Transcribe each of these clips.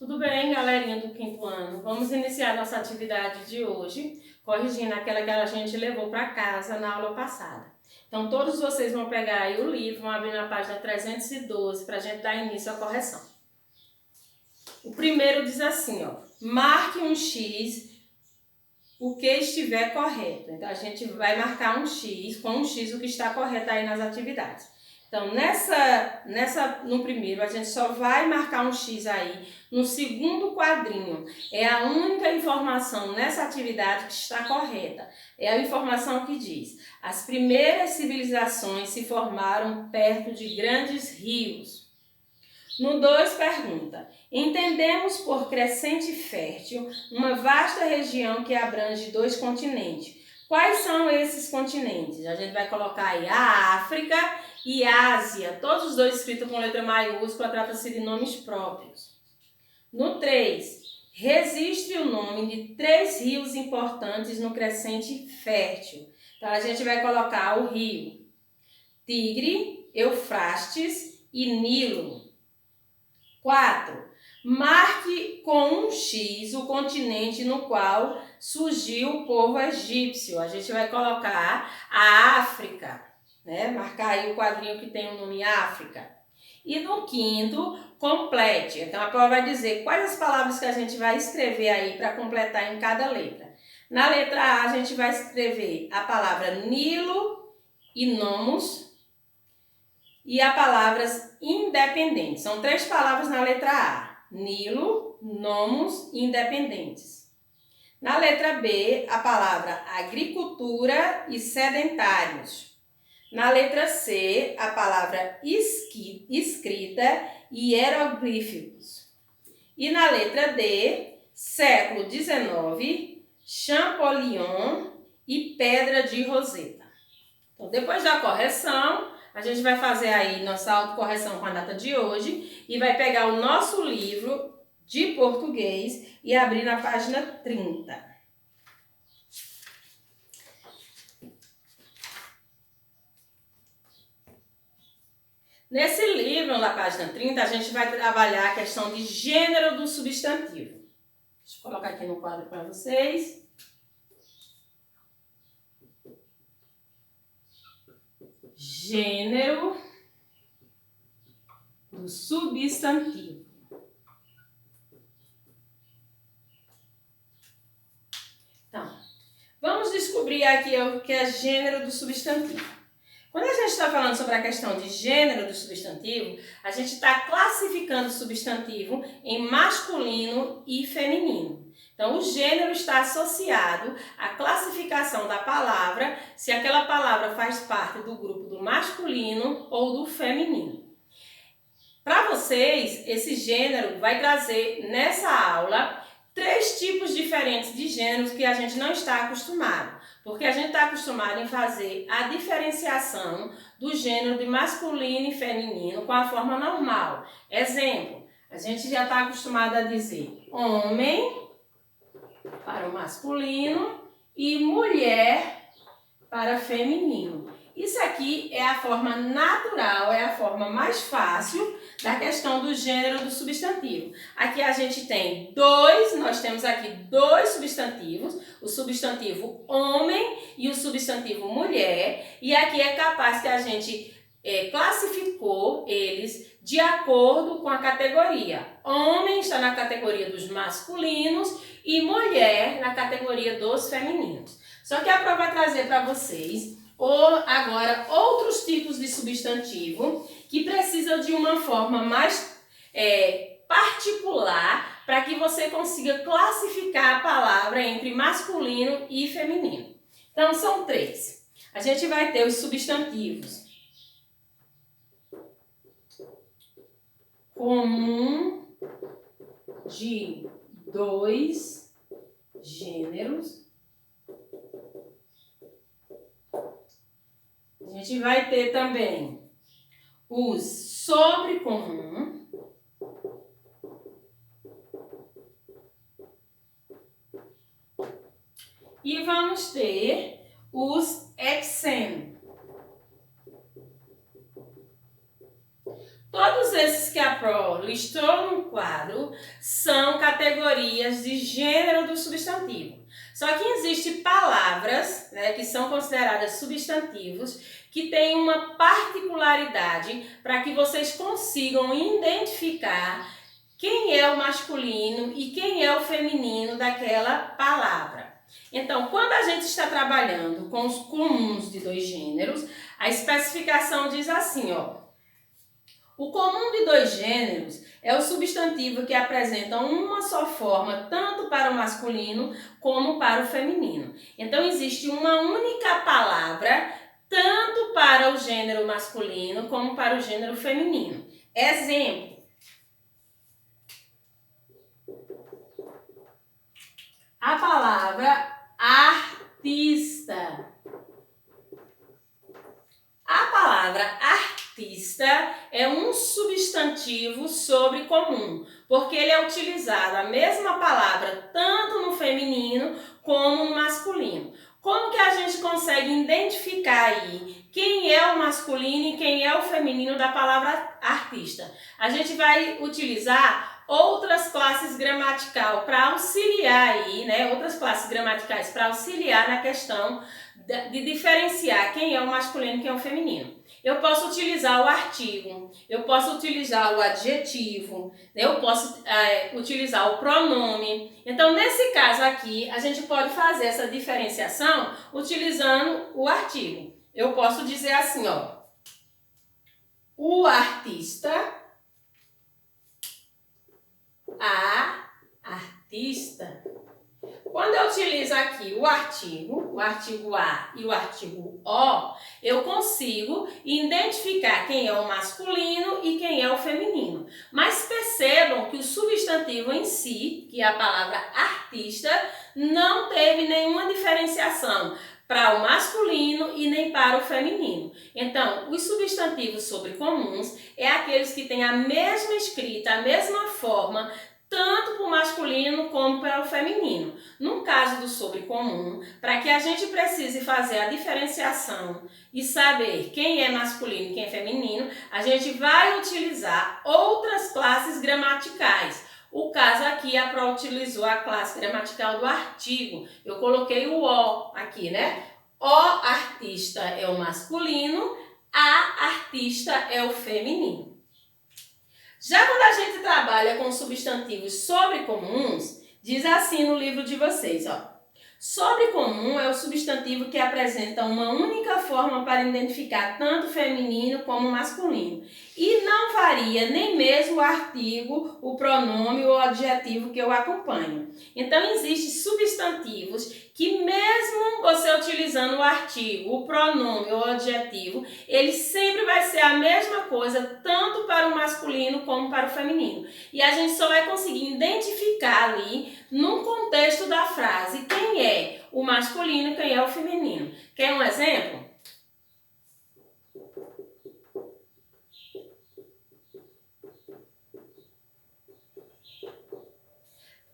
Tudo bem, galerinha do quinto ano? Vamos iniciar nossa atividade de hoje, corrigindo aquela que a gente levou para casa na aula passada. Então, todos vocês vão pegar aí o livro, vão abrir na página 312 para a gente dar início à correção. O primeiro diz assim, ó, marque um X o que estiver correto. Então, a gente vai marcar um X, com um X o que está correto aí nas atividades. Então, no primeiro, a gente só vai marcar um X aí no segundo quadrinho. É a única informação nessa atividade que está correta. É a informação que diz: as primeiras civilizações se formaram perto de grandes rios. No 2 pergunta: entendemos por crescente fértil uma vasta região que abrange 2 continentes. Quais são esses continentes? A gente vai colocar aí a África e Ásia, todos os dois escritos com letra maiúscula, trata-se de nomes próprios. No 3, registre o nome de 3 rios importantes no crescente fértil. Então, a gente vai colocar o rio Tigre, Eufrates e Nilo. 4. Marque com um X o continente no qual surgiu o povo egípcio. A gente vai colocar a África, né? Marcar aí o quadrinho que tem o nome África. E no 5º, complete. Então a prova vai dizer quais as palavras que a gente vai escrever aí para completar em cada letra. Na letra A, a gente vai escrever a palavra Nilo e Nomos. E a palavras independentes. São 3 palavras na letra A. Nilo, Nomos e independentes. Na letra B, a palavra agricultura e sedentários. Na letra C, a palavra escrita e hieroglíficos. E na letra D, século XIX, Champollion e pedra de Roseta. Então, depois da correção, a gente vai fazer aí nossa autocorreção com a data de hoje e vai pegar o nosso livro de português e abrir na página 30. Nesse livro, na página 30, a gente vai trabalhar a questão de gênero do substantivo. Deixa eu colocar aqui no quadro para vocês. Gênero do substantivo. Então, vamos descobrir aqui o que é gênero do substantivo. Quando a gente está falando sobre a questão de gênero do substantivo, a gente está classificando o substantivo em masculino e feminino. Então, o gênero está associado à classificação da palavra, se aquela palavra faz parte do grupo do masculino ou do feminino. Para vocês, esse gênero vai trazer nessa aula 3 tipos diferentes de gêneros que a gente não está acostumado. Porque a gente está acostumado em fazer a diferenciação do gênero de masculino e feminino com a forma normal. Exemplo, a gente já está acostumado a dizer homem para o masculino e mulher para feminino. Isso aqui é a forma natural, é a forma mais fácil da questão do gênero do substantivo. Aqui a gente tem nós temos aqui 2 substantivos, o substantivo homem e o substantivo mulher, e aqui é capaz que a gente classificou eles de acordo com a categoria. Homem está na categoria dos masculinos e mulher na categoria dos femininos. Só que a prova vai trazer para vocês agora outros tipos de substantivo que precisam de uma forma mais particular para que você consiga classificar a palavra entre masculino e feminino. Então, são 3. A gente vai ter os substantivos comum de 2 gêneros. A gente vai ter também os sobrecomum e vamos ter os exen. Todos esses que a Pro listou no quadro são categorias de gênero do substantivo. Só que existem palavras, né, que são consideradas substantivos, que têm uma particularidade para que vocês consigam identificar quem é o masculino e quem é o feminino daquela palavra. Então, quando a gente está trabalhando com os comuns de dois gêneros, a especificação diz assim, ó. O comum de dois gêneros é o substantivo que apresenta uma só forma tanto para o masculino como para o feminino. Então, existe uma única palavra tanto para o gênero masculino como para o gênero feminino. Exemplo. A palavra artista. A palavra artista é um substantivo sobrecomum, porque ele é utilizado a mesma palavra tanto no feminino como no masculino. Como que a gente consegue identificar aí quem é o masculino e quem é o feminino da palavra artista? A gente vai utilizar outras classes gramaticais para auxiliar aí, né? Outras classes gramaticais para auxiliar na questão de diferenciar quem é o masculino e quem é o feminino. Eu posso utilizar o artigo, eu posso utilizar o adjetivo, né? Eu posso utilizar o pronome. Então, nesse caso aqui, a gente pode fazer essa diferenciação utilizando o artigo. Eu posso dizer assim, ó, o artista, a artista. Quando eu utilizo aqui o artigo A e o artigo O, eu consigo identificar quem é o masculino e quem é o feminino. Mas percebam que o substantivo em si, que é a palavra artista, não teve nenhuma diferenciação para o masculino e nem para o feminino. Então, os substantivos sobrecomuns é aqueles que têm a mesma escrita, a mesma forma, tanto para o masculino como para o feminino. No caso do sobrecomum, para que a gente precise fazer a diferenciação e saber quem é masculino e quem é feminino, a gente vai utilizar outras classes gramaticais. O caso aqui, a Pro utilizou a classe gramatical do artigo. Eu coloquei o O aqui, né? O artista é o masculino, a artista é o feminino. Já quando a gente trabalha com substantivos sobrecomuns, diz assim no livro de vocês, ó. Sobrecomum é o substantivo que apresenta uma única forma para identificar tanto feminino como masculino. E não varia nem mesmo o artigo, o pronome ou o adjetivo que eu acompanho. Então, existem substantivos que mesmo você utilizando o artigo, o pronome ou o adjetivo, ele sempre vai ser a mesma coisa, tanto para o masculino como para o feminino. E a gente só vai conseguir identificar ali, no contexto da frase, quem é o masculino e quem é o feminino. Quer um exemplo?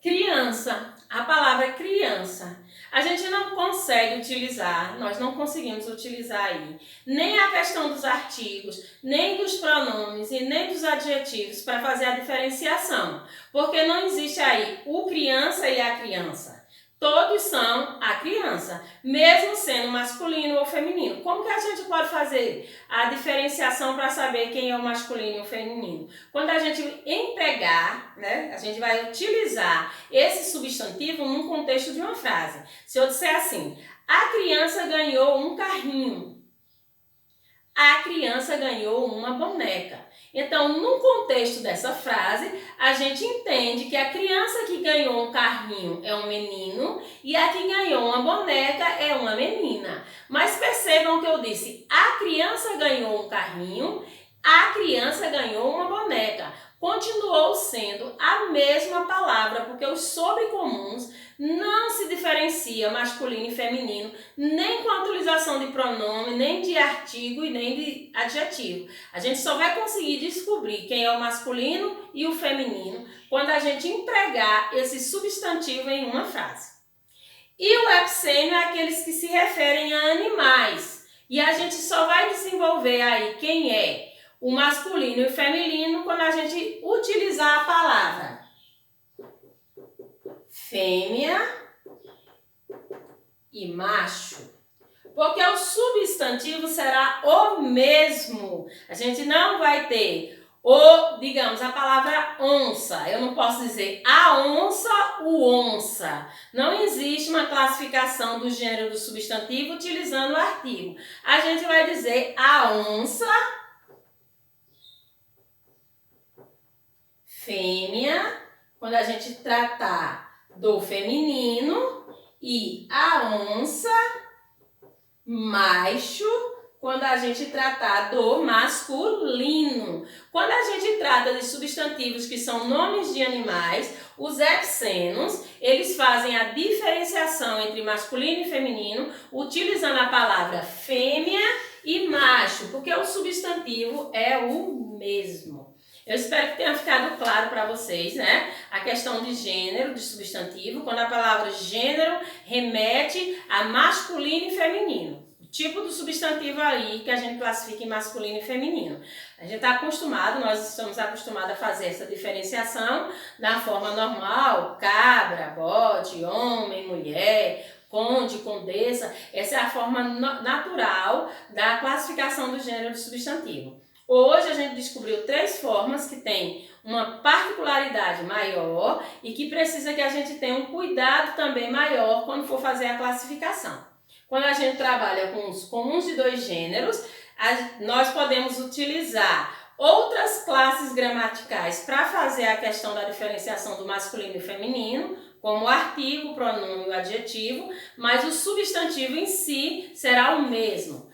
Criança. A palavra criança. A gente não consegue utilizar, nós não conseguimos utilizar aí nem a questão dos artigos, nem dos pronomes e nem dos adjetivos para fazer a diferenciação. Porque não existe aí o criança e a criança. Todos são a criança, mesmo sendo masculino ou feminino. Como que a gente pode fazer a diferenciação para saber quem é o masculino e o feminino? Quando a gente empregar, né, a gente vai utilizar esse substantivo num contexto de uma frase. Se eu disser assim, a criança ganhou um carrinho, a criança ganhou uma boneca. Então, no contexto dessa frase, a gente entende que a criança que ganhou um carrinho é um menino e a que ganhou uma boneca é uma menina. Mas percebam que eu disse, a criança ganhou um carrinho, a criança ganhou uma boneca. Continuou sendo a mesma palavra, porque os sobrecomuns não se diferencia masculino e feminino, nem com a utilização de pronome, nem de artigo e nem de adjetivo. A gente só vai conseguir descobrir quem é o masculino e o feminino quando a gente empregar esse substantivo em uma frase. E o epsêmio é aqueles que se referem a animais. E a gente só vai desenvolver aí quem é o masculino e o feminino quando a gente utilizar a palavra fêmea e macho. Porque o substantivo será o mesmo. A gente não vai ter digamos, a palavra onça. Eu não posso dizer a onça, o onça. Não existe uma classificação do gênero do substantivo utilizando o artigo. A gente vai dizer a onça fêmea, quando a gente tratar do feminino, e a onça macho, quando a gente tratar do masculino. Quando a gente trata de substantivos que são nomes de animais, os epsenos, eles fazem a diferenciação entre masculino e feminino, utilizando a palavra fêmea e macho, porque o substantivo é o mesmo. Eu espero que tenha ficado claro para vocês, né? A questão de gênero, de substantivo, quando a palavra gênero remete a masculino e feminino. O tipo do substantivo aí que a gente classifica em masculino e feminino. A gente está acostumado, nós estamos acostumados a fazer essa diferenciação da forma normal, cabra, bode, homem, mulher, conde, condessa. Essa é a forma natural da classificação do gênero de substantivo. Hoje a gente descobriu 3 formas que têm uma particularidade maior e que precisa que a gente tenha um cuidado também maior quando for fazer a classificação. Quando a gente trabalha com os comuns de 2 gêneros, nós podemos utilizar outras classes gramaticais para fazer a questão da diferenciação do masculino e feminino, como o artigo, o pronome e o adjetivo, mas o substantivo em si será o mesmo.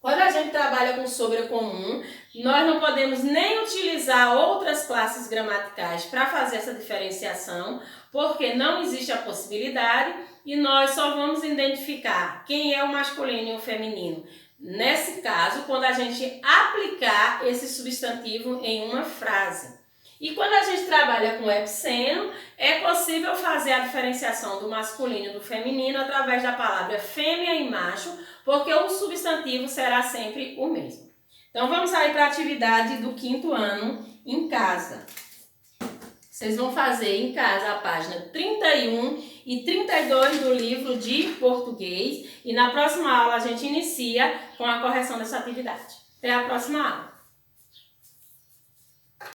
Quando a gente trabalha com sobrecomum, nós não podemos nem utilizar outras classes gramaticais para fazer essa diferenciação, porque não existe a possibilidade e nós só vamos identificar quem é o masculino e o feminino. Nesse caso, quando a gente aplicar esse substantivo em uma frase. E quando a gente trabalha com epseno, é possível fazer a diferenciação do masculino e do feminino através da palavra fêmea e macho, porque o substantivo será sempre o mesmo. Então vamos sair para a atividade do 5º ano em casa. Vocês vão fazer em casa a página 31 e 32 do livro de português e na próxima aula a gente inicia com a correção dessa atividade. Até a próxima aula!